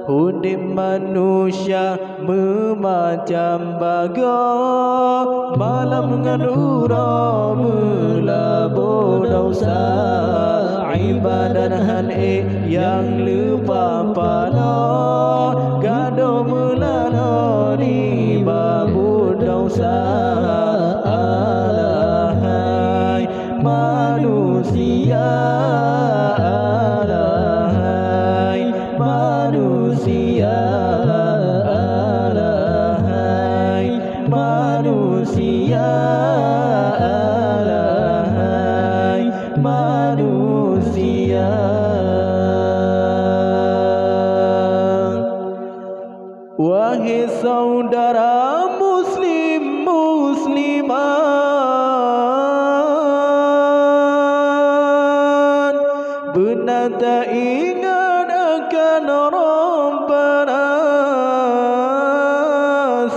Hidup manusia memacam bagai malam nganura melabur dosa ibadah hane yang lupa pada gado melana di babu dosa. Alahai manusia, alahai manusia, alahai manusia, alahai manusia. Wahai saudara muslim muslimat, benar tak ingat akan Rabbana.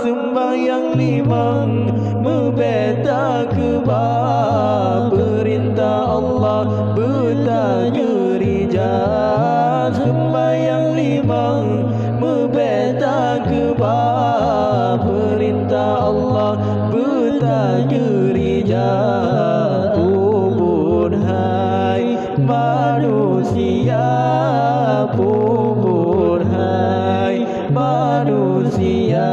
Sembahyang limang membeta kebab, perintah Allah bertanya rijal. Sembahyang limang membeta kebab, perintah Allah bertanya rijal. Pupun hai manusia, pupun hai manusia,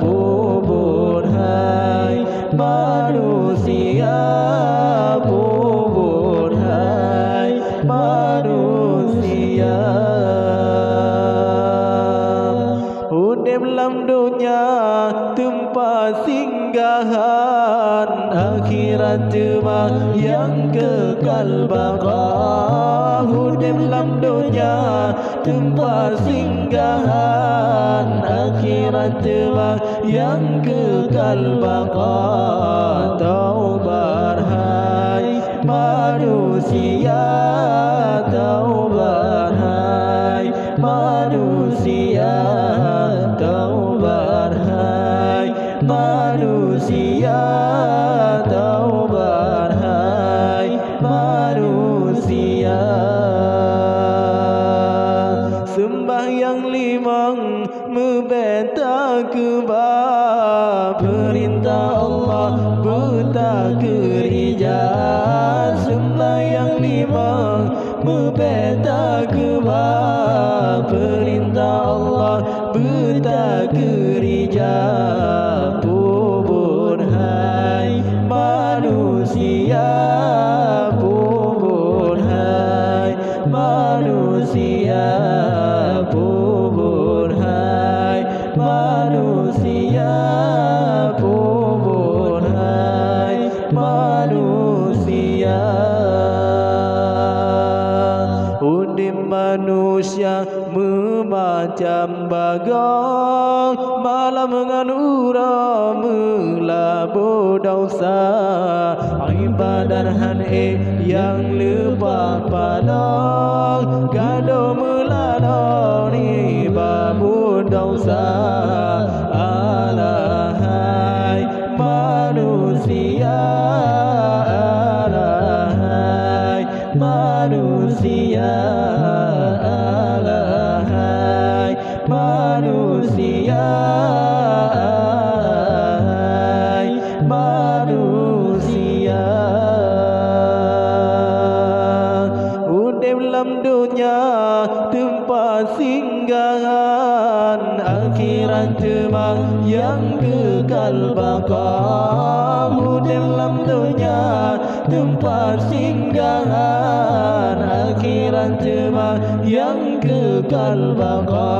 pupun hai manusia, pupun hai manusia. Hidup dalam dunia tempat singgahan, akhirat cuma yang kekal baqa. Hidup dalam dunia tempat singgahan, akhirat cuma yang kekal baqa. Taubat hai manusia, taubat hai manusia, taubat hai manusia, taubat hai manusia. Sembahyang limang membeta kebab, perintah Allah berta kerijal. Sembahyang limang membeta kebab, perintah Allah berta kerijal. Pupun hai manusia, pupun hai manusia, pupun hai manusia, pupun hai manusia. Hidup manusia memacam bagai malam nganura melabur dosa ibadah hane yang lupa pada gado melalui babu dosa. Alahai manusia, alahai manusia, alahai manusia, alahai manusia. Hidup dalam dunia tempat singgahan, akhirat cuma yang kekal baqa. Hidup dalam dunia tempat singgahan, akhirat cuma yang kekal baqa.